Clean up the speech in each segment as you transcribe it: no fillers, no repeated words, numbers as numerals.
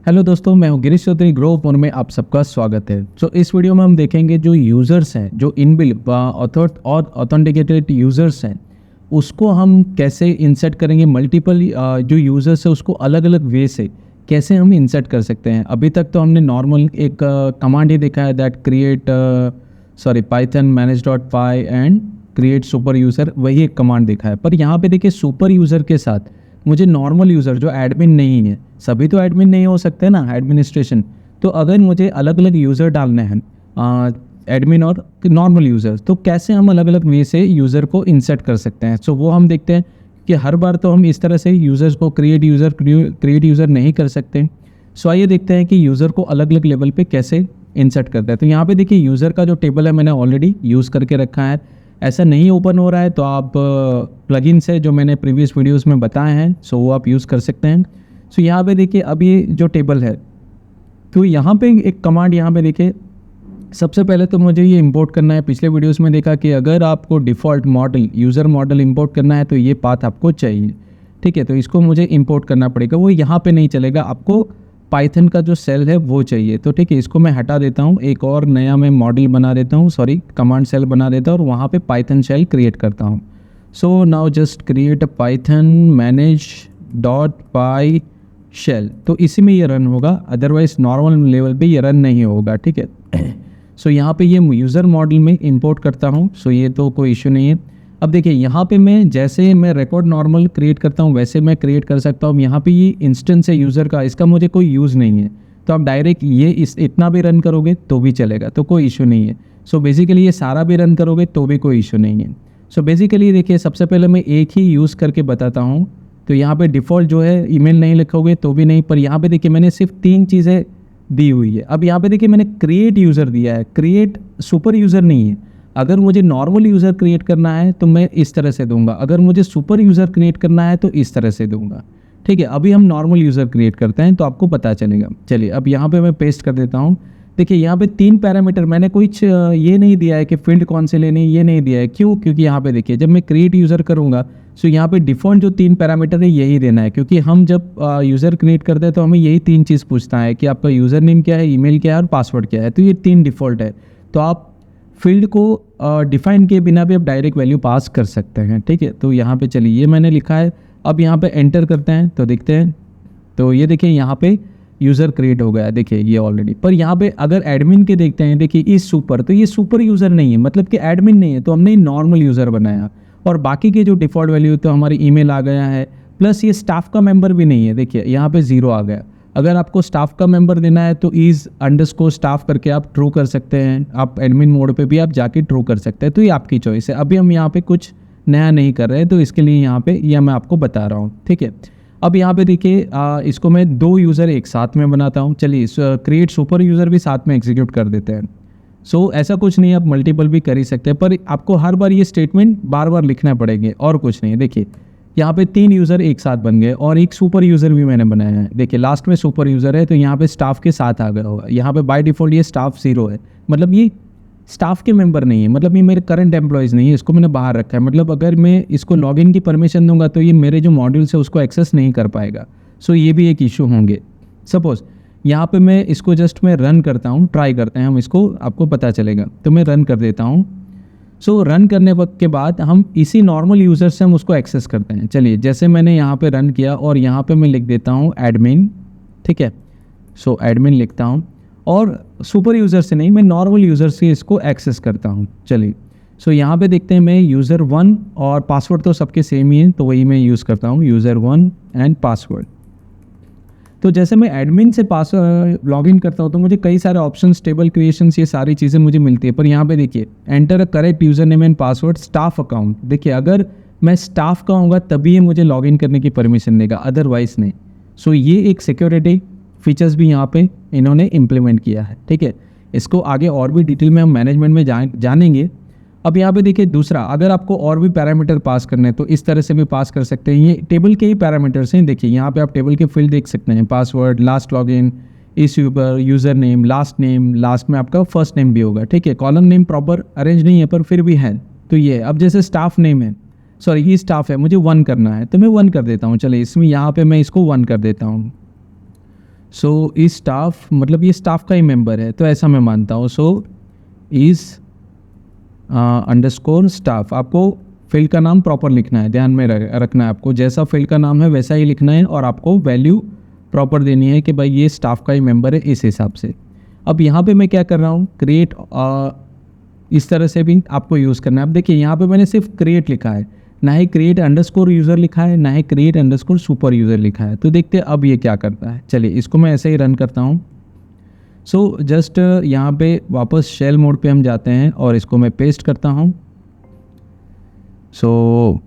Hello दोस्तों, मैं हूं गिरीश चौधरी। ग्रो फोन में आप सबका स्वागत है। तो इस वीडियो में हम देखेंगे जो यूज़र्स हैं, जो इनबिल्ट और ऑथेंटिकेटेड यूज़र्स हैं, उसको हम कैसे इंसर्ट करेंगे। मल्टीपल जो यूज़र्स है उसको अलग अलग वे से कैसे हम इंसर्ट कर सकते हैं। अभी तक तो हमने नॉर्मल एक कमांड ही देखा है, that create Python manage.py and create super user, वही एक कमांड देखा है। पर यहाँ पे देखिए सुपर यूज़र के साथ मुझे नॉर्मल यूज़र जो एडमिन नहीं है, सभी तो एडमिन नहीं हो सकते ना, एडमिनिस्ट्रेशन। तो अगर मुझे अलग अलग यूज़र डालने हैं, एडमिन और नॉर्मल यूज़र, तो कैसे हम अलग अलग वे से यूज़र को इंसर्ट कर सकते हैं। सो वो हम देखते हैं कि हर बार तो हम इस तरह से यूज़र्स को क्रिएट यूज़र नहीं कर सकते। सो आइए देखते हैं कि यूज़र को अलग अलग लेवल पे कैसे इंसर्ट करते हैं। तो यहाँ पे देखिए यूज़र का जो टेबल है मैंने ऑलरेडी यूज़ करके रखा है। ऐसा नहीं ओपन हो रहा है तो आप प्लगइन से जो मैंने प्रीवियस वीडियोस में बताए हैं, सो वो आप यूज़ कर सकते हैं। सो यहाँ पे देखिए अब ये जो टेबल है, तो यहाँ पे एक कमांड यहाँ पे देखिए, सबसे पहले तो मुझे ये इंपोर्ट करना है। पिछले वीडियोस में देखा कि अगर आपको default model user model import करना है तो ये पाथ आपको चाहिए, ठीक है। तो इसको मुझे इंपोर्ट करना पड़ेगा, वो यहाँ पे नहीं चलेगा, आपको पाइथन का जो सेल है वो चाहिए। तो ठीक है, इसको मैं हटा देता हूँ, एक और नया मैं मॉडल बना देता हूँ, कमांड सेल बना देता हूँ और वहाँ पे पाइथन शेल क्रिएट करता हूँ। So now just create a python manage.py shell, तो इसी में ये रन होगा, अदरवाइज नॉर्मल लेवल पे ये रन नहीं होगा, ठीक है। सो यहाँ पे ये यूज़र मॉडल में इंपोर्ट करता हूँ, सो ये तो कोई इशू नहीं है। अब देखिए यहाँ पे मैं जैसे मैं रिकॉर्ड नॉर्मल क्रिएट करता हूँ वैसे मैं क्रिएट कर सकता हूँ। यहाँ पे ये इंस्टेंस है यूज़र का, इसका मुझे कोई यूज़ नहीं है, तो आप डायरेक्ट ये इतना भी रन करोगे तो भी चलेगा, तो कोई इशू नहीं है। सो बेसिकली ये सारा भी रन करोगे तो भी कोई इशू नहीं है। सो बेसिकली देखिए, सबसे पहले मैं एक ही यूज़ करके बताता हूँ। तो यहाँ पे डिफ़ॉल्ट जो है ईमेल नहीं लिखोगे तो भी नहीं, पर यहाँ पे देखिए मैंने सिर्फ 3 चीज़ें दी हुई है। अब यहाँ पे देखिए मैंने क्रिएट यूज़र दिया है, क्रिएट सुपर यूज़र नहीं है। अगर मुझे नॉर्मल यूज़र क्रिएट करना है तो मैं इस तरह से दूंगा, अगर मुझे सुपर यूज़र क्रिएट करना है तो इस तरह से दूंगा, ठीक है। अभी हम नॉर्मल यूज़र क्रिएट करते हैं तो आपको पता चलेगा। चलिए अब यहाँ पे मैं पेस्ट कर देता हूँ। देखिए यहाँ पे 3 पैरामीटर मैंने कुछ ये नहीं दिया है कि फील्ड कौन से लेने, ये नहीं दिया है। क्यों? क्योंकि यहाँ पे देखिए जब मैं क्रिएट यूज़र करूँगा सो यहाँ पे डिफ़ॉल्ट जो 3 पैरामीटर है यही देना है, क्योंकि हम जब यूज़र क्रिएट करते हैं तो हमें यही 3 चीज़ पूछता है कि आपका यूज़र नेम क्या है, ईमेल क्या है और पासवर्ड क्या है। तो ये 3 डिफ़ॉल्ट है, तो आप फील्ड को डिफाइन किए बिना भी आप डायरेक्ट वैल्यू पास कर सकते हैं, ठीक है। तो यहाँ पे चलिए ये मैंने लिखा है, अब यहाँ पे एंटर करते हैं तो देखते हैं। तो ये देखिए यहाँ पे यूज़र क्रिएट हो गया, देखिए ये ऑलरेडी। पर यहाँ पे अगर एडमिन के देखते हैं, देखिए इस सुपर, तो ये सुपर यूज़र नहीं है, मतलब कि एडमिन नहीं है, तो हमने नॉर्मल यूज़र बनाया। और बाकी के जो डिफ़ॉल्ट वैल्यू तो हमारी ईमेल आ गया है, प्लस ये स्टाफ का मेंबर भी नहीं है, देखिए यहाँ पे 0 आ गया। अगर आपको स्टाफ का मेंबर देना है तो _staff करके आप ट्रू कर सकते हैं, आप एडमिन मोड पे भी आप जाके ट्रू कर सकते हैं, तो ये आपकी चॉइस है। अभी हम यहाँ पे कुछ नया नहीं कर रहे हैं, तो इसके लिए यहाँ पे यह मैं आपको बता रहा हूँ, ठीक है। अब यहाँ पे देखिए इसको मैं 2 यूज़र एक साथ में बनाता हूँ। चलिए क्रिएट सुपर यूज़र भी साथ में एग्जीक्यूट कर देते हैं। सो ऐसा कुछ नहीं है, आप मल्टीपल भी कर ही सकते हैं, पर आपको हर बार ये स्टेटमेंट बार बार लिखना पड़ेंगे और कुछ नहीं है। देखिए यहाँ पे 3 यूज़र एक साथ बन गए और एक सुपर यूज़र भी मैंने बनाया है। देखिए लास्ट में सुपर यूज़र है तो यहाँ पे स्टाफ के साथ आ गया होगा। यहाँ पे बाय डिफ़ॉल्ट ये स्टाफ 0 है, मतलब ये स्टाफ के मेंबर नहीं है, मतलब ये मेरे करंट एम्प्लॉयज़ नहीं है, इसको मैंने बाहर रखा है। मतलब अगर मैं इसको लॉगिन की परमिशन दूंगा तो ये मेरे जो मॉड्यूल्स है उसको एक्सेस नहीं कर पाएगा। सो ये भी एक इशू होंगे। सपोज़ यहाँ पे मैं इसको जस्ट मैं रन करता हूँ, ट्राई करते हैं हम इसको, आपको पता चलेगा। तो मैं रन कर देता हूँ। सो रन करने वक्त के बाद हम इसी नॉर्मल यूज़र से हम उसको एक्सेस करते हैं। चलिए जैसे मैंने यहाँ पे रन किया और यहाँ पे मैं लिख देता हूँ एडमिन, ठीक है। सो एडमिन लिखता हूँ और सुपर यूज़र से नहीं, मैं नॉर्मल यूज़र से इसको एक्सेस करता हूँ। चलिए सो यहाँ पे देखते हैं, मैं यूज़र 1 और पासवर्ड तो सबके सेम ही है, तो वही मैं यूज़ करता हूँ, यूज़र 1 एंड पासवर्ड। तो जैसे मैं एडमिन से लॉगिन करता हूँ तो मुझे कई सारे ऑप्शंस, टेबल क्रिएशंस, ये सारी चीज़ें मुझे मिलती है। पर यहाँ पे देखिए enter a correct user name and password staff account. देखिए अगर मैं स्टाफ का होऊंगा तभी ये मुझे लॉगिन करने की परमिशन देगा, अदरवाइज नहीं। सो ये एक सिक्योरिटी फीचर्स भी यहाँ पे इन्होंने इम्प्लीमेंट किया है, ठीक है। इसको आगे और भी डिटेल में हम मैनेजमेंट में जानेंगे। अब यहाँ पे देखिए दूसरा, अगर आपको और भी पैरामीटर पास करने हैं तो इस तरह से भी पास कर सकते हैं। ये टेबल के ही पैरामीटर्स हैं। देखिए यहाँ पे आप टेबल के फील्ड देख सकते हैं, पासवर्ड, लास्ट लॉगिन, इस यूज़र नेम, लास्ट में आपका फर्स्ट नेम भी होगा, ठीक है। कॉलम नेम प्रॉपर अरेंज नहीं है पर फिर भी है, तो ये अब जैसे स्टाफ नेम है, ये स्टाफ है, मुझे 1 करना है तो मैं 1 कर देता हूँ। चलिए इसमें यहाँ पे मैं इसको 1 कर देता हूँ। सो इस स्टाफ मतलब ये स्टाफ का ही मेंबर है, तो ऐसा मैं मानता हूँ। सो इज़ अंडरस्कोर स्टाफ, आपको फील्ड का नाम प्रॉपर लिखना है, ध्यान में रखना है आपको, जैसा फील्ड का नाम है वैसा ही लिखना है, और आपको वैल्यू प्रॉपर देनी है कि भाई ये स्टाफ का ही मेंबर है इस हिसाब से। अब यहाँ पे मैं क्या कर रहा हूँ, क्रिएट, इस तरह से भी आपको यूज़ करना है। अब देखिए यहाँ पे मैंने सिर्फ क्रिएट लिखा है, ना ही क्रिएट अंडरस्कोर यूज़र लिखा है, ना ही क्रिएट अंडरस्कोर सुपर यूज़र लिखा है। तो देखते हैं अब ये क्या करता है। चलिए इसको मैं ऐसे ही रन करता हूँ। सो जस्ट यहाँ पे वापस शेल मोड पे हम जाते हैं और इसको मैं पेस्ट करता हूँ। सो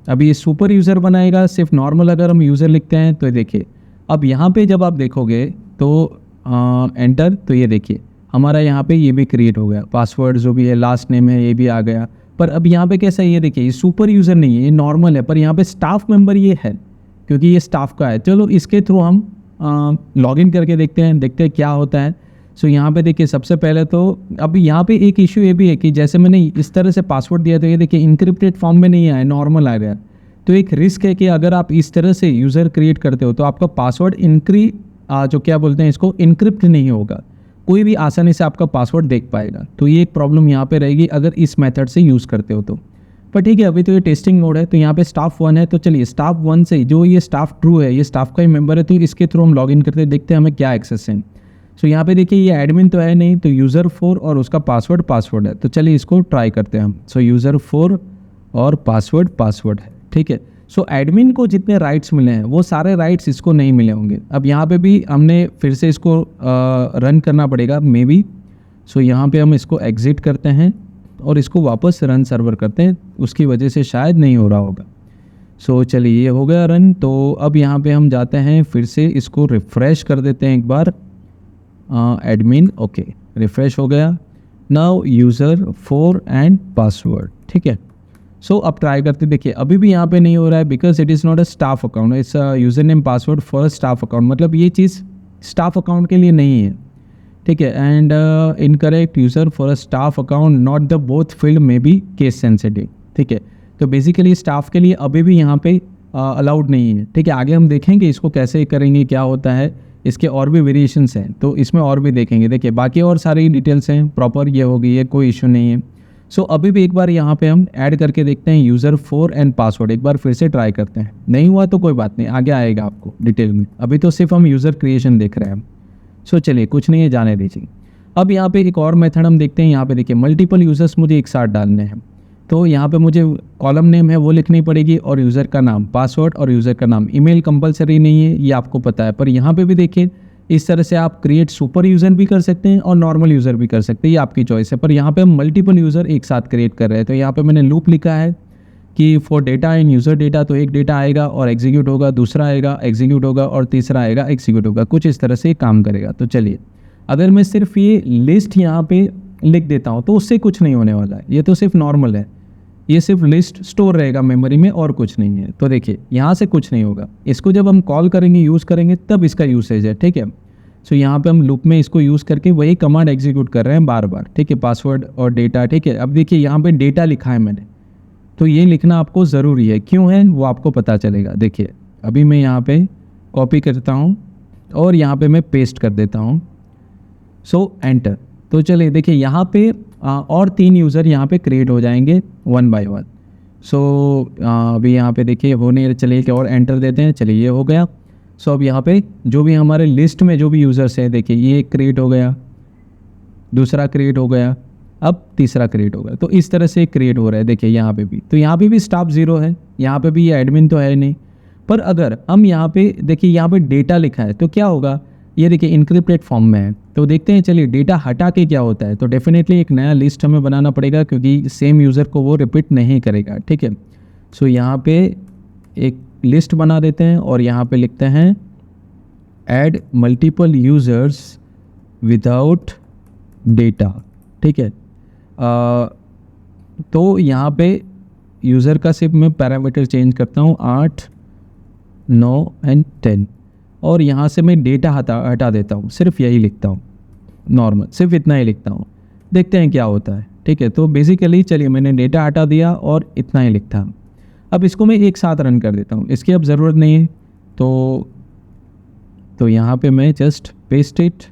अभी ये सुपर यूज़र बनाएगा, सिर्फ नॉर्मल अगर हम यूज़र लिखते हैं तो देखिए अब यहाँ पे जब आप देखोगे तो एंटर, तो ये देखिए हमारा यहाँ पे ये भी क्रिएट हो गया, पासवर्ड जो भी है, लास्ट नेम है, ये भी आ गया। पर अब यहाँ पे कैसा है, ये देखिए ये सुपर यूज़र नहीं है, ये नॉर्मल है, पर यहाँ पे स्टाफ मेंबर ये है क्योंकि ये स्टाफ का है। चलो इसके थ्रू हम लॉगिन करके देखते हैं क्या होता है। सो यहाँ पे देखिए सबसे पहले तो अभी यहाँ पे एक इशू ये भी है कि जैसे मैंने इस तरह से पासवर्ड दिया तो ये देखिए इनक्रिप्टेड फॉर्म में नहीं आया, नॉर्मल आ गया। तो एक रिस्क है कि अगर आप इस तरह से यूज़र क्रिएट करते हो तो आपका पासवर्ड जो क्या बोलते हैं इसको, इनक्रिप्ट नहीं होगा, कोई भी आसानी से आपका पासवर्ड देख पाएगा। तो ये एक प्रॉब्लम यहाँ पे रहेगी अगर इस मेथड से यूज़ करते हो तो। पर ठीक है, अभी तो ये टेस्टिंग मोड है, तो यहाँ पे स्टाफ 1 है, तो चलिए स्टाफ 1 से जो ये स्टाफ ट्रू है, ये स्टाफ का ही मेंबर है, तो इसके थ्रू हम लॉगिन करते हैं, देखते हैं हमें क्या एक्सेस है। सो यहाँ पे देखिए ये एडमिन तो है नहीं, तो यूज़र 4 और उसका पासवर्ड है। तो चलिए इसको ट्राई करते हैं हम। सो यूज़र 4 और पासवर्ड है, ठीक है। सो एडमिन को जितने राइट्स मिले हैं वो सारे राइट्स इसको नहीं मिले होंगे। अब यहाँ पे भी हमने फिर से इसको रन करना पड़ेगा मे बी। सो यहाँ पे हम इसको एग्जिट करते हैं और इसको वापस रन सर्वर करते हैं, उसकी वजह से शायद नहीं हो रहा होगा। सो चलिए ये हो गया रन। तो अब यहाँ पे हम जाते हैं, फिर से इसको रिफ़्रेश कर देते हैं एक बार, एडमिन, ओके रिफ़्रेश हो गया। नाउ यूज़र 4 एंड पासवर्ड, ठीक है। सो अब ट्राई करते, देखिए अभी भी यहाँ पे नहीं हो रहा है because it is not a staff account, it's user name password for a staff account, मतलब ये चीज़ स्टाफ अकाउंट के लिए नहीं है, ठीक है। And incorrect user for a staff account, not the both field में बी केस सेंसिटिव, ठीक है। तो बेसिकली स्टाफ के लिए अभी भी यहाँ पे अलाउड नहीं है, ठीक है। आगे हम देखेंगे इसको कैसे करेंगे, क्या होता है, इसके और भी वेरिएशंस हैं, तो इसमें और भी देखेंगे। देखिए बाकी और सारी डिटेल्स हैं, प्रॉपर ये होगी, ये कोई इशू नहीं है। सो अभी भी एक बार यहाँ पे हम ऐड करके देखते हैं यूज़र 4 एंड पासवर्ड, एक बार फिर से ट्राई करते हैं। नहीं हुआ तो कोई बात नहीं, आगे आएगा आपको डिटेल में, अभी तो सिर्फ हम यूज़र क्रिएशन देख रहे हैं। सो चलिए कुछ नहीं है, जाने दीजिए। अब यहाँ पे एक और मेथड हम देखते हैं। यहाँ पे देखिए मल्टीपल यूज़र्स मुझे एक साथ डालने हैं, तो यहाँ पे मुझे कॉलम नेम है वो लिखनी पड़ेगी और यूज़र का नाम, पासवर्ड और यूज़र का नाम। ईमेल कंपलसरी नहीं है, ये आपको पता है, पर यहाँ पे भी देखिए इस तरह से आप क्रिएट सुपर यूज़र भी कर सकते हैं और नॉर्मल यूज़र भी कर सकते हैं, ये आपकी चॉइस है। पर यहाँ पे हम मल्टीपल यूज़र एक साथ क्रिएट कर रहे हैं, तो यहाँ पे मैंने लूप लिखा है कि for data in user data, तो एक डेटा आएगा और एग्जीक्यूट होगा, दूसरा आएगा एग्जीक्यूट होगा और तीसरा आएगा एग्जीक्यूट होगा, कुछ इस तरह से काम करेगा। तो चलिए अगर मैं सिर्फ ये लिस्ट यहाँ पे लिख देता हूँ तो उससे कुछ नहीं होने वाला है, ये तो सिर्फ नॉर्मल है, ये सिर्फ लिस्ट स्टोर रहेगा मेमोरी में और कुछ नहीं है। तो देखिए यहाँ से कुछ नहीं होगा, इसको जब हम कॉल करेंगे, यूज़ करेंगे, तब इसका यूसेज है, ठीक है। सो यहाँ पे हम लूप में इसको यूज़ करके वही कमांड एग्जीक्यूट कर रहे हैं बार बार, ठीक है, पासवर्ड और डेटा, ठीक है। अब देखिए यहाँ पे डेटा लिखा है मैंने, तो ये लिखना आपको ज़रूरी है, क्यों है वो आपको पता चलेगा। देखिए अभी मैं यहाँ पे कॉपी करता हूँ और यहाँ पे मैं पेस्ट कर देता हूँ। सो एंटर। तो चलिए देखिए यहाँ पे और 3 यूज़र यहाँ पे क्रिएट हो जाएंगे 1 बाय 1। सो अभी यहाँ पे देखिए होने, चलिए कि और एंटर देते हैं, चलिए ये हो गया। सो अब यहाँ पे जो भी हमारे लिस्ट में जो भी यूज़र्स हैं, देखिए ये क्रिएट हो गया, दूसरा क्रिएट हो गया, अब तीसरा क्रिएट हो गया। तो इस तरह से क्रिएट हो रहा है, देखिए यहाँ पे भी, तो यहाँ पे भी स्टाफ 0 है, यहाँ पे भी ये एडमिन तो है नहीं। पर अगर हम यहाँ पे देखिए, यहाँ पे डेटा लिखा है, तो क्या होगा, ये देखिए इनक्रिप्टेड फॉर्म में है। तो देखते हैं, चलिए डेटा हटा के क्या होता है। तो डेफिनेटली एक नया लिस्ट हमें बनाना पड़ेगा क्योंकि सेम यूज़र को वो रिपीट नहीं करेगा, ठीक है। सो यहाँ पे एक लिस्ट बना देते हैं और यहाँ पे लिखते हैं add multiple users without data, ठीक है। तो यहाँ पे यूज़र का सिर्फ मैं पैरामीटर चेंज करता हूँ 8, 9 एंड 10, और यहाँ से मैं डेटा हटा देता हूँ, सिर्फ यही लिखता हूँ नॉर्मल, सिर्फ इतना ही लिखता हूँ, देखते हैं क्या होता है, ठीक है। तो बेसिकली चलिए मैंने डेटा हटा दिया और इतना ही लिखता। अब इसको मैं एक साथ रन कर देता हूँ, इसकी अब ज़रूरत नहीं है। तो तो यहाँ पे मैं जस्ट पेस्ट इट।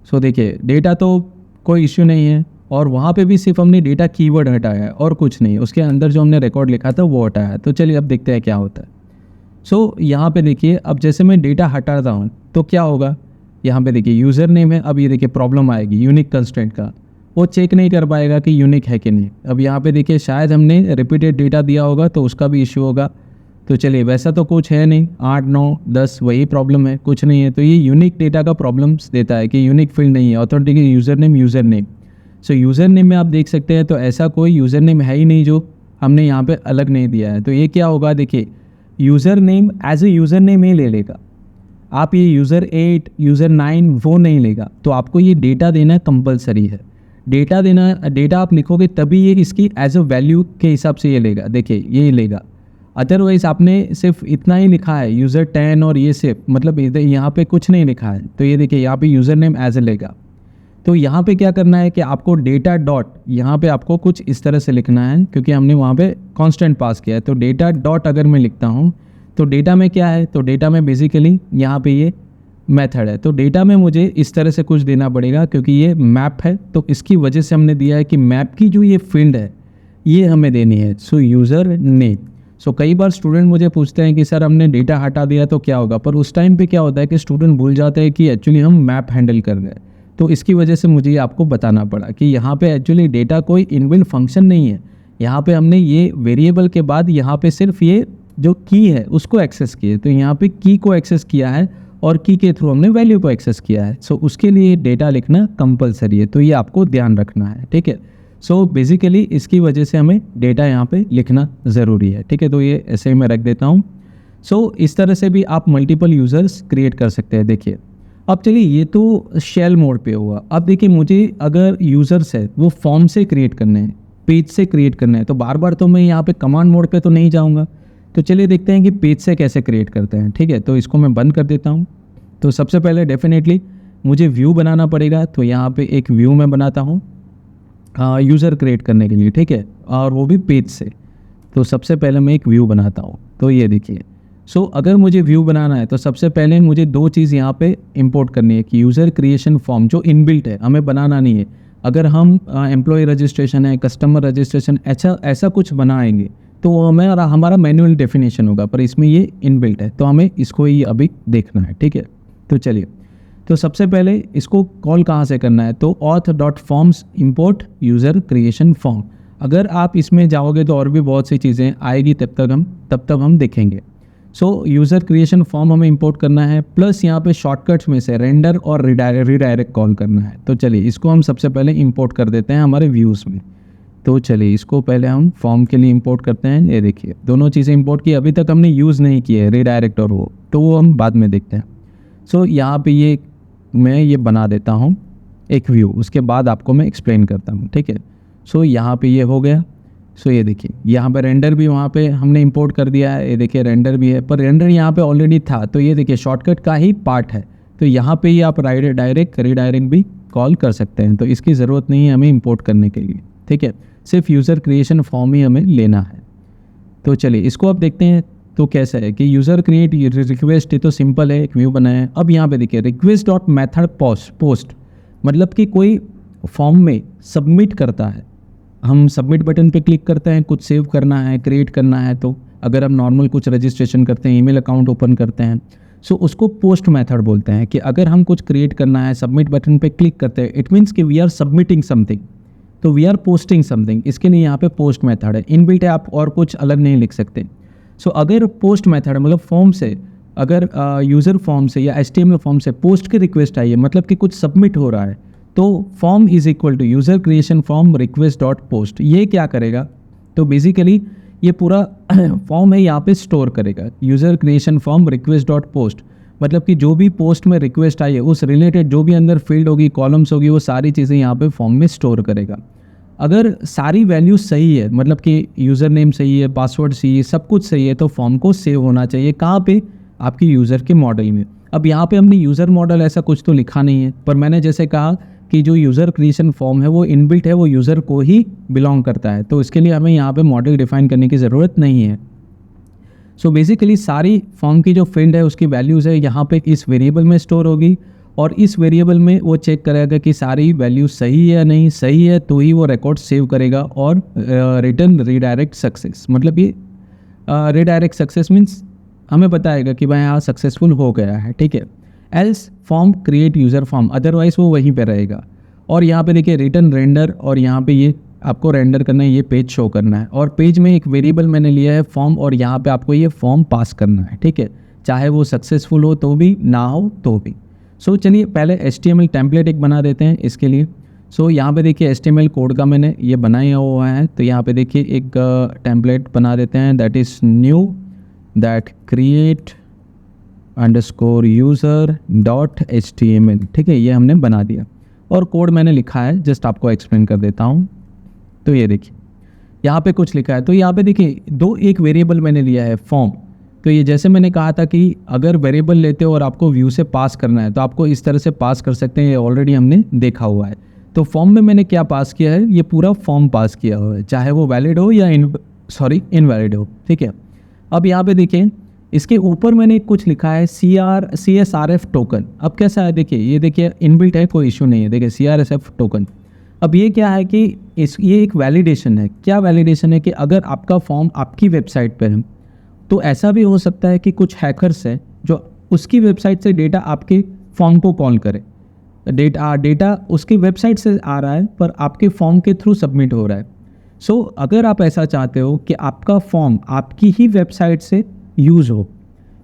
सो देखिए डेटा तो कोई इश्यू नहीं है, और वहाँ पे भी सिर्फ हमने डेटा कीवर्ड हटाया है और कुछ नहीं, उसके अंदर जो हमने रिकॉर्ड लिखा था वो हटाया है। तो चलिए अब देखते हैं क्या होता है। सो यहाँ पे देखिए अब जैसे मैं डेटा हटाता हूँ तो क्या होगा, यहाँ पे देखिए यूज़र नेम है, अब ये देखिए प्रॉब्लम आएगी यूनिक कंस्ट्रेंट का, वो चेक नहीं कर पाएगा कि यूनिक है कि नहीं। अब यहाँ पे देखिए शायद हमने रिपीटेड डेटा दिया होगा तो उसका भी इश्यू होगा। तो चलिए वैसा तो कुछ है नहीं, 8 9 10 वही प्रॉब्लम है, कुछ नहीं है। तो ये यूनिक डेटा का प्रॉब्लम्स देता है कि यूनिक फील्ड नहीं है, ऑथेंटिक यूज़र नेम। सो यूज़र नेम में आप देख सकते हैं तो ऐसा कोई यूज़र नेम है ही नहीं जो हमने यहाँ पे अलग नहीं दिया है। तो ये क्या होगा, देखिए user name as a user name ही ले लेगा, आप ये यूज़र 8 यूज़र 9 वो नहीं लेगा। तो आपको ये डेटा देना कंपलसरी है, डेटा आप लिखोगे तभी ये इसकी एज अ वैल्यू के हिसाब से ये लेगा। देखिए ये लेगा, अदरवाइज़ आपने सिर्फ इतना ही लिखा है यूज़र 10 और ये सिर्फ मतलब इधर यहाँ पे कुछ नहीं लिखा है। तो ये देखिए यहाँ पे यूज़र नेम एज ए लेगा। तो यहाँ पे क्या करना है कि आपको डेटा डॉट यहाँ पे आपको कुछ इस तरह से लिखना है, क्योंकि हमने वहाँ पे कांस्टेंट पास किया है। तो डेटा डॉट अगर मैं लिखता हूँ तो डेटा में क्या है, तो डेटा में बेसिकली यहाँ पे ये मेथड है। तो डेटा में मुझे इस तरह से कुछ देना पड़ेगा, क्योंकि ये मैप है तो इसकी वजह से हमने दिया है कि मैप की जो ये फील्ड है ये हमें देनी है। सो यूज़र नेम। सो कई बार स्टूडेंट मुझे पूछते हैं कि सर हमने डेटा हटा दिया तो क्या होगा, पर उस टाइम पे क्या होता है कि स्टूडेंट भूल जाते हैं कि एक्चुअली हम मैप हैंडल कर रहे हैं। तो इसकी वजह से मुझे आपको बताना पड़ा कि यहाँ पे एक्चुअली डेटा कोई इनबिल्ट फंक्शन नहीं है, यहाँ पे हमने ये वेरिएबल के बाद यहाँ पे सिर्फ ये जो की है उसको एक्सेस किए। तो यहाँ पे की को एक्सेस किया है और की के थ्रू हमने वैल्यू को एक्सेस किया है। सो उसके लिए डेटा लिखना कंपलसरी है, तो ये आपको ध्यान रखना है, ठीक है। सो बेसिकली इसकी वजह से हमें डेटा यहाँ पे लिखना ज़रूरी है, ठीक है। तो ये ऐसे ही मैं रख देता हूँ। सो इस तरह से भी आप मल्टीपल यूज़र्स क्रिएट कर सकते हैं। देखिए अब चलिए ये तो शेल मोड पे हुआ। अब देखिए मुझे अगर यूज़र्स है वो फॉर्म से क्रिएट करने हैं, पेज से क्रिएट करना है, तो बार बार तो मैं यहाँ पे कमांड मोड पे तो नहीं जाऊँगा। तो चलिए देखते हैं कि पेज से कैसे क्रिएट करते हैं, ठीक है। तो इसको मैं बंद कर देता हूँ। तो सबसे पहले डेफिनेटली मुझे व्यू बनाना पड़ेगा, तो यहाँ पे एक व्यू मैं बनाता हूँ यूज़र क्रिएट करने के लिए, ठीक है, और वो भी पेज से। तो सबसे पहले मैं एक व्यू बनाता हूँ। तो ये देखिए सो अगर मुझे व्यू बनाना है तो सबसे पहले मुझे दो चीज़ यहाँ पे इंपोर्ट करनी है कि यूज़र क्रिएशन फॉर्म जो इनबिल्ट है, हमें बनाना नहीं है। अगर हम एम्प्लॉय रजिस्ट्रेशन है, कस्टमर रजिस्ट्रेशन ऐसा कुछ बनाएंगे तो वो हमारा मैनुअल डेफिनेशन होगा, पर इसमें ये इनबिल्ट है तो हमें इसको ही अभी देखना है, ठीक है। तो चलिए तो सबसे पहले इसको कॉल कहाँ से करना है, तो auth.forms import user creation form. अगर आप इसमें जाओगे तो और भी बहुत सी चीज़ें आएगी, तब तक हम देखेंगे। सो यूज़र क्रिएशन फॉर्म हमें इंपोर्ट करना है, प्लस यहाँ पे शॉर्टकट्स में से रेंडर और रिडायरेक्ट कॉल करना है। तो चलिए इसको हम सबसे पहले इंपोर्ट कर देते हैं हमारे व्यूज़ में। तो चलिए इसको पहले हम फॉर्म के लिए इंपोर्ट करते हैं। ये देखिए दोनों चीज़ें इंपोर्ट की, अभी तक हमने यूज़ नहीं किए है रिडायरेक्ट और वो, तो वो हम बाद में देखते हैं। सो यहाँ पे मैं ये बना देता हूँ एक व्यू, उसके बाद आपको मैं एक्सप्लेन करता हूँ, ठीक है। सो यहाँ पे ये हो गया। सो ये देखिए यहाँ पे रेंडर भी वहाँ पे हमने इंपोर्ट कर दिया है, ये देखिए रेंडर भी है, पर रेंडर यहाँ पे ऑलरेडी था। तो ये देखिए शॉर्टकट का ही पार्ट है, तो यहाँ पे ही आप रिडायरेक्ट भी कॉल कर सकते हैं। तो इसकी ज़रूरत नहीं है हमें इंपोर्ट करने के लिए, ठीक है। सिर्फ यूज़र क्रिएशन फॉर्म ही हमें लेना है। तो चलिए इसको अब देखते हैं तो कैसा है कि यूज़र क्रिएट रिक्वेस्ट, ये तो सिंपल है, एक व्यू बनाया है। अब यहाँ पे देखिए रिक्वेस्ट डॉट मैथड पोस्ट, मतलब कि कोई फॉर्म में सबमिट करता है, हम सबमिट बटन पे क्लिक करते हैं, कुछ सेव करना है, क्रिएट करना है। तो अगर हम नॉर्मल कुछ रजिस्ट्रेशन करते हैं, ईमेल अकाउंट ओपन करते हैं, सो उसको पोस्ट मेथड बोलते हैं कि अगर हम कुछ क्रिएट करना है, सबमिट बटन पे क्लिक करते हैं, इट मीन्स कि वी आर सबमिटिंग समथिंग, तो वी आर पोस्टिंग समथिंग। इसके लिए यहाँ पे पोस्ट मेथड है, इनबिल्ट है, आप और कुछ अलग नहीं लिख सकते। सो अगर पोस्ट मेथड मतलब फॉर्म से, अगर यूज़र फॉर्म से या HTML फॉर्म से पोस्ट की रिक्वेस्ट आई है, मतलब कि कुछ सबमिट हो रहा है, तो form is equal to user creation form request dot post. ये क्या करेगा, तो बेसिकली ये पूरा फॉर्म है यहाँ पे स्टोर करेगा user creation form request dot post, मतलब कि जो भी पोस्ट में रिक्वेस्ट आई है उस रिलेटेड जो भी अंदर फील्ड होगी, कॉलम्स होगी, वो सारी चीज़ें यहाँ पे फॉर्म में स्टोर करेगा। अगर सारी वैल्यू सही है, मतलब कि यूज़र नेम सही है, पासवर्ड सही है, सब कुछ सही है, तो फॉर्म को सेव होना चाहिए कहाँ पे, आपकी यूज़र के मॉडल में। अब यहाँ पे हमने यूज़र मॉडल ऐसा कुछ तो लिखा नहीं है, पर मैंने जैसे कहा कि जो यूज़र क्रिएशन फॉर्म है वो इनबिल्ट है, वो यूज़र को ही बिलोंग करता है, तो इसके लिए हमें यहाँ पे मॉडल डिफाइन करने की ज़रूरत नहीं है। सो बेसिकली सारी फॉर्म की जो फील्ड है उसकी वैल्यूज़ है यहाँ पे इस वेरिएबल में स्टोर होगी, और इस वेरिएबल में वो चेक करेगा कि सारी वैल्यू सही है या नहीं, सही है तो ही वो रिकॉर्ड सेव करेगा और रिटर्न रीडायरेक्ट सक्सेस, मतलब ये रीडायरेक्ट सक्सेस मीन्स हमें बताएगा कि भाई हाँ सक्सेसफुल हो गया है, ठीक है। Else form create user form, otherwise वो वहीं पे रहेगा। और यहाँ पे देखिए रिटर्न रेंडर, और यहाँ पे ये आपको रेंडर करना है, ये पेज शो करना है, और पेज में एक वेरिएबल मैंने लिया है फॉर्म, और यहाँ पे आपको ये फॉर्म पास करना है, ठीक है, चाहे वो सक्सेसफुल हो तो भी, ना हो तो भी। सो चलिए पहले HTML टेम्पलेट एक बना देते हैं इसके लिए। सो यहाँ पे देखिए HTML कोड का मैंने ये बनाया हुआ है, तो यहाँ पे देखिए एक टेम्पलेट बना देते हैं, that is knew that create underscore user dot HTML, ठीक है, ये हमने बना दिया और कोड मैंने लिखा है, जस्ट आपको एक्सप्लेन कर देता हूँ। तो ये देखिए यहाँ पे कुछ लिखा है, तो यहाँ पे देखिए एक वेरिएबल मैंने लिया है फॉर्म। तो ये जैसे मैंने कहा था कि अगर वेरिएबल लेते हो और आपको व्यू से पास करना है तो आपको इस तरह से पास कर सकते हैं, ये ऑलरेडी हमने देखा हुआ है। तो फॉर्म में मैंने क्या पास किया है, ये पूरा फॉर्म पास किया हुआ है, चाहे वो वैलिड हो या इनवैलिड हो, ठीक है। अब यहाँ पे देखिए इसके ऊपर मैंने कुछ लिखा है CSRF टोकन। अब कैसा है देखिए, ये देखिए इनबिल्ट है, कोई इशू नहीं है, देखिए CSRF टोकन। अब ये क्या है कि ये एक वैलिडेशन है। क्या वैलिडेशन है कि अगर आपका फॉर्म आपकी वेबसाइट पर है तो ऐसा भी हो सकता है कि कुछ हैकर्स हैं जो उसकी वेबसाइट से डेटा आपके फॉर्म को कॉल करें। डेटा उसकी वेबसाइट से आ रहा है पर आपके फॉर्म के थ्रू सबमिट हो रहा है। सो अगर आप ऐसा चाहते हो कि आपका फॉर्म आपकी ही वेबसाइट से यूज़ हो,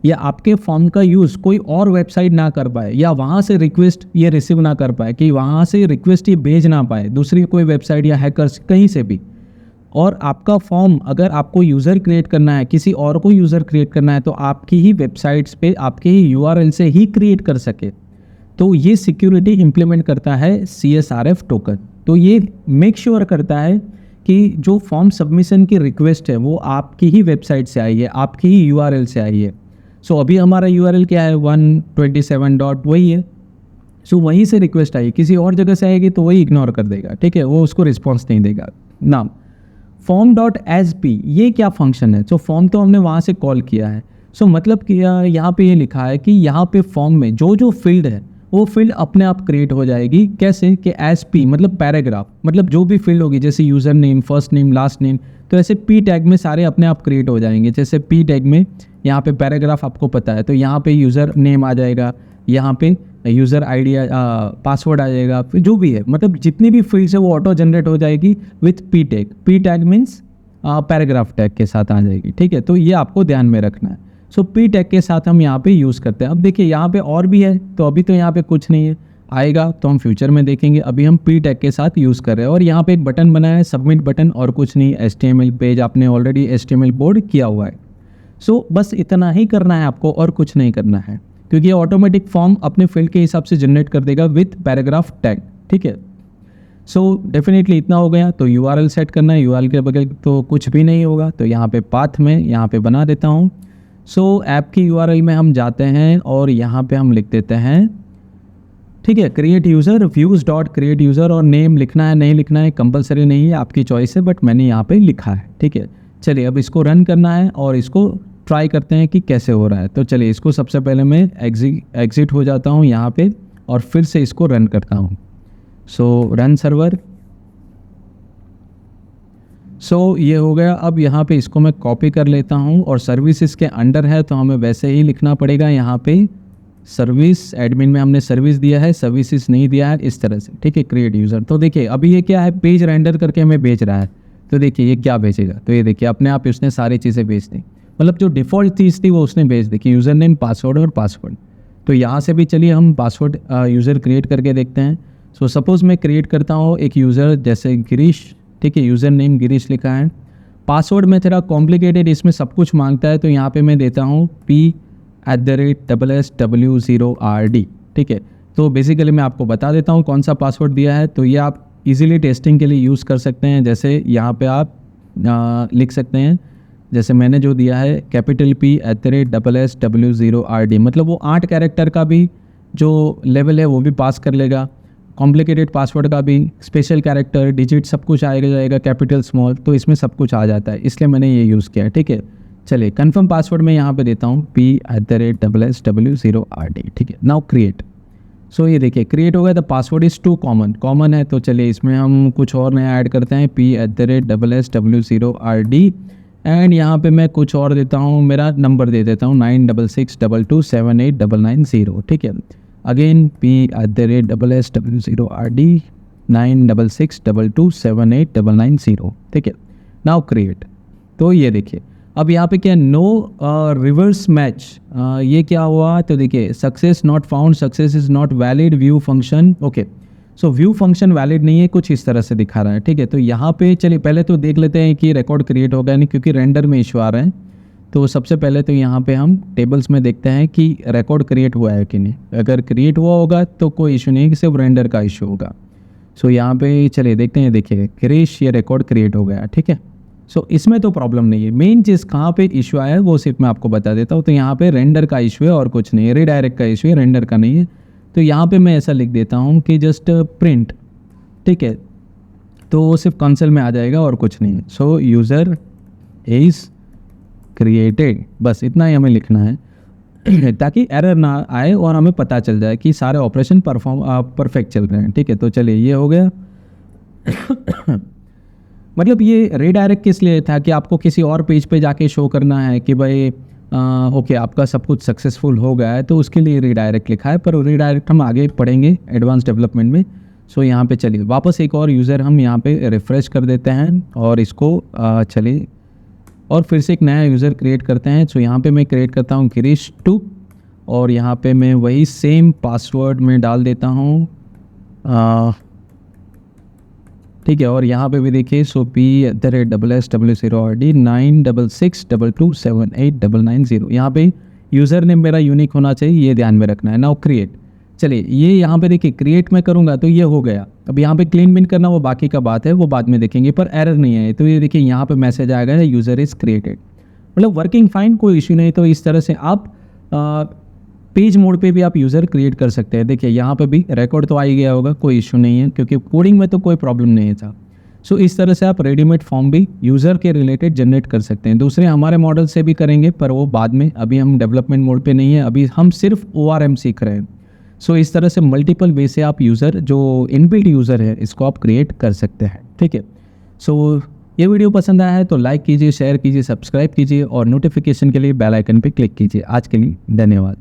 या आपके फॉर्म का यूज़ कोई और वेबसाइट ना कर पाए, या वहाँ से रिक्वेस्ट ये रिसीव ना कर पाए, कि वहाँ से रिक्वेस्ट ये भेज ना पाए दूसरी कोई वेबसाइट या हैकर्स कहीं से भी, और आपका फॉर्म अगर आपको यूज़र क्रिएट करना है, किसी और को यूज़र क्रिएट करना है, तो आपकी ही वेबसाइट्स पे आपके ही URL से ही क्रिएट कर सके, तो ये सिक्योरिटी इम्प्लीमेंट करता है CSRF टोकन। तो ये मेक श्योर करता है कि जो फॉर्म सबमिशन की रिक्वेस्ट है वो आपकी ही वेबसाइट से आई है, आपकी ही URL से आई है। सो अभी हमारा URL क्या है, 127 डॉट वही है। सो वहीं से रिक्वेस्ट आई, किसी और जगह से आएगी तो वही इग्नोर कर देगा, ठीक है, वो उसको रिस्पॉन्स नहीं देगा। नाम form.asp, ये क्या फंक्शन है। सो फॉर्म तो हमने वहाँ से कॉल किया है। सो मतलब कि यहाँ पे ये लिखा है कि यहाँ पे फॉर्म में जो फील्ड है वो फील्ड अपने आप क्रिएट हो जाएगी। कैसे कि ASP मतलब पैराग्राफ, मतलब जो भी फील्ड होगी, जैसे user name, first name, last name, तो ऐसे P टैग में सारे अपने आप क्रिएट हो जाएंगे। जैसे P टैग में यहाँ पे पैराग्राफ आपको पता है, तो यहाँ पे यूज़र नेम आ जाएगा, यहाँ पे यूज़र ID पासवर्ड आ जाएगा, फिर जो भी है, मतलब जितनी भी फील्ड्स है वो ऑटो जनरेट हो जाएगी with P tag. P tag means paragraph tag के साथ आ जाएगी, ठीक है, तो ये आपको ध्यान में रखना है। सो P टैग के साथ हम यहाँ पे यूज़ करते हैं। अब देखिए यहाँ पे और भी है, तो अभी तो यहाँ पे कुछ नहीं है, आएगा तो हम फ्यूचर में देखेंगे। अभी हम P टैग के साथ यूज़ कर रहे हैं, और यहाँ पे एक बटन बनाया है, सबमिट बटन, और कुछ नहीं। HTML पेज आपने ऑलरेडी HTML बोर्ड किया हुआ है। सो बस इतना ही करना है आपको, और कुछ नहीं करना है, क्योंकि ये ऑटोमेटिक फॉर्म अपने फील्ड के हिसाब से जनरेट कर देगा विथ पैराग्राफ टैग, ठीक है। सो डेफिनेटली इतना हो गया। तो URL सेट करना है, URL के बगैर तो कुछ भी नहीं होगा। तो यहाँ पे पाथ में यहाँ पे बना देता हूँ। सो ऐप की URL में हम जाते हैं और यहाँ पे हम लिख देते हैं, ठीक है, create user views dot create user, और नेम लिखना है नहीं लिखना है कंपलसरी नहीं है, आपकी चॉइस है, बट मैंने यहाँ पे लिखा है, ठीक है। चलिए अब इसको रन करना है और इसको ट्राई करते हैं कि कैसे हो रहा है। तो चलिए इसको सबसे पहले मैं एग्जिट हो जाता हूँ यहाँ पे, और फिर से इसको रन करता हूँ। सो रन सर्वर। सो ये हो गया। अब यहाँ पे इसको मैं कॉपी कर लेता हूँ, और सर्विसेज के अंडर है तो हमें वैसे ही लिखना पड़ेगा। यहाँ पे सर्विस एडमिन में हमने सर्विस दिया है, सर्विसेज नहीं दिया है, इस तरह से, ठीक है। क्रिएट यूज़र, तो देखिए अभी ये क्या है, पेज रेंडर करके हमें भेज रहा है। तो देखिए ये क्या भेजेगा, तो ये देखिए अपने आप उसने सारी चीज़ें भेज दी, मतलब जो डिफ़ॉल्ट चीज़ थी वो उसने भेज दी कि यूज़र नेम, पासवर्ड और पासवर्ड। तो यहाँ से भी चलिए हम पासवर्ड यूज़र क्रिएट करके देखते हैं। सो सपोज़ मैं क्रिएट करता हूँ एक यूज़र, जैसे गिरीश, ठीक है, यूज़र नेम गिरीश लिखा है। पासवर्ड में थोड़ा कॉम्प्लिकेटेड, इसमें सब कुछ मांगता है, तो यहाँ पे मैं देता हूँ P@SSW0RD, ठीक है। तो बेसिकली मैं आपको बता देता हूँ कौन सा पासवर्ड दिया है, तो ये आप इजीली टेस्टिंग के लिए यूज़ कर सकते हैं। जैसे यहाँ पे आप लिख सकते हैं, जैसे मैंने जो दिया है कैपिटल P@SSW0RD, मतलब वो 8 कैरेक्टर का भी जो लेवल है वो भी पास कर लेगा, कॉम्प्लिकेटेड पासवर्ड का भी, स्पेशल कैरेक्टर, डिजिट, सब कुछ आएगा जाएगा, कैपिटल स्मॉल, तो इसमें सब कुछ आ जाता है, इसलिए मैंने ये यूज़ किया है, ठीक है। चलिए कन्फर्म पासवर्ड मैं यहाँ पे देता हूँ p@SSW0RD, ठीक है। Now create. सो ये देखिए क्रिएट हो गया। The password is too common है, तो चलिए इसमें हम कुछ और नया ऐड करते हैं, p@SSW0RD, एंड यहाँ पे मैं कुछ और देता हूँ, मेरा नंबर दे देता हूँ 9662278990, ठीक है। अगेन p@SSW0RD 9662278990, ठीक है। Now create. तो ये देखिए अब यहाँ पे क्या नो रिवर्स मैच, ये क्या हुआ, तो देखिए success not found, success is not valid, view function, okay. So view function valid नहीं है, कुछ इस तरह से दिखा रहा है, ठीक है। तो यहाँ पे चलिए पहले तो देख लेते हैं कि रिकॉर्ड क्रिएट हो गया नहीं, क्योंकि रेंडर में इशू आ रहे हैं। तो सबसे पहले तो यहाँ पे हम टेबल्स में देखते हैं कि रिकॉर्ड क्रिएट हुआ है कि नहीं। अगर क्रिएट हुआ होगा तो कोई इशू नहीं, सिर्फ रेंडर का इशू होगा। सो यहाँ पे चलिए देखते हैं, देखिए क्रेश, ये रिकॉर्ड क्रिएट हो गया, ठीक है। सो इसमें तो प्रॉब्लम नहीं है। मेन चीज़ कहाँ पे इशू आया है वो सिर्फ मैं आपको बता देता हूँ। तो यहाँ पे रेंडर का इशू है और कुछ नहीं है, रीडायरेक्ट का इशू है, रेंडर का नहीं है। तो यहाँ पे मैं ऐसा लिख देता हूँ कि जस्ट प्रिंट, ठीक है। तो वो सिर्फ कंसोल में आ जाएगा और कुछ नहीं है। सो यूज़र इज़ क्रिएटेड, बस इतना ही हमें लिखना है ताकि एरर ना आए और हमें पता चल जाए कि सारे ऑपरेशन परफेक्ट चल रहे हैं, ठीक है। तो चलिए ये हो गया मतलब ये रीडायरेक्ट किस लिए था कि आपको किसी और पेज पे जाके शो करना है कि भाई ओके आपका सब कुछ सक्सेसफुल हो गया है, तो उसके लिए रीडायरेक्ट लिखा है। पर रीडायरेक्ट हम आगे पढ़ेंगे एडवांस डेवलपमेंट में। सो यहाँ पे चलिए वापस एक और यूज़र हम यहाँ पे रिफ़्रेश कर देते हैं और इसको चलिए और फिर से एक नया यूज़र क्रिएट करते हैं। सो यहाँ पे मैं क्रिएट करता हूँ गिरीश 2 और यहाँ पे मैं वही सेम पासवर्ड में डाल देता हूँ, ठीक है। और यहाँ पे भी देखिए सो p@SSW0RD 9662278990, यहाँ पे यूज़र नेम मेरा यूनिक होना चाहिए, ये ध्यान में रखना है। Now create. चलिए ये यहाँ पे देखिए क्रिएट मैं करूँगा तो ये हो गया। अब यहाँ पे क्लीन बिन करना वो बाकी का बात है, वो बाद में देखेंगे, पर एरर नहीं है। तो ये देखिए यहाँ पे मैसेज आएगा यूज़र इज़ क्रिएटेड, मतलब वर्किंग फाइन, कोई इशू नहीं। तो इस तरह से आप पेज मोड पे भी आप यूज़र क्रिएट कर सकते हैं। देखिए यहाँ पे भी रिकॉर्ड तो आ ही गया होगा, कोई इशू नहीं है, क्योंकि कोडिंग में तो कोई प्रॉब्लम नहीं था। सो इस तरह से आप रेडीमेड फॉर्म भी यूज़र के रिलेटेड जनरेट कर सकते हैं। दूसरे हमारे मॉडल से भी करेंगे, पर वो बाद में, अभी हम डेवलपमेंट मोड पे नहीं है, अभी हम सिर्फ ORM सीख रहे हैं। सो इस तरह से मल्टीपल वे से आप यूज़र जो इनबिल्ट यूज़र है इसको आप क्रिएट कर सकते हैं, ठीक है। सो ये वीडियो पसंद आया है तो लाइक कीजिए, शेयर कीजिए, सब्सक्राइब कीजिए और नोटिफिकेशन के लिए बेल आइकन पे क्लिक कीजिए। आज के लिए धन्यवाद।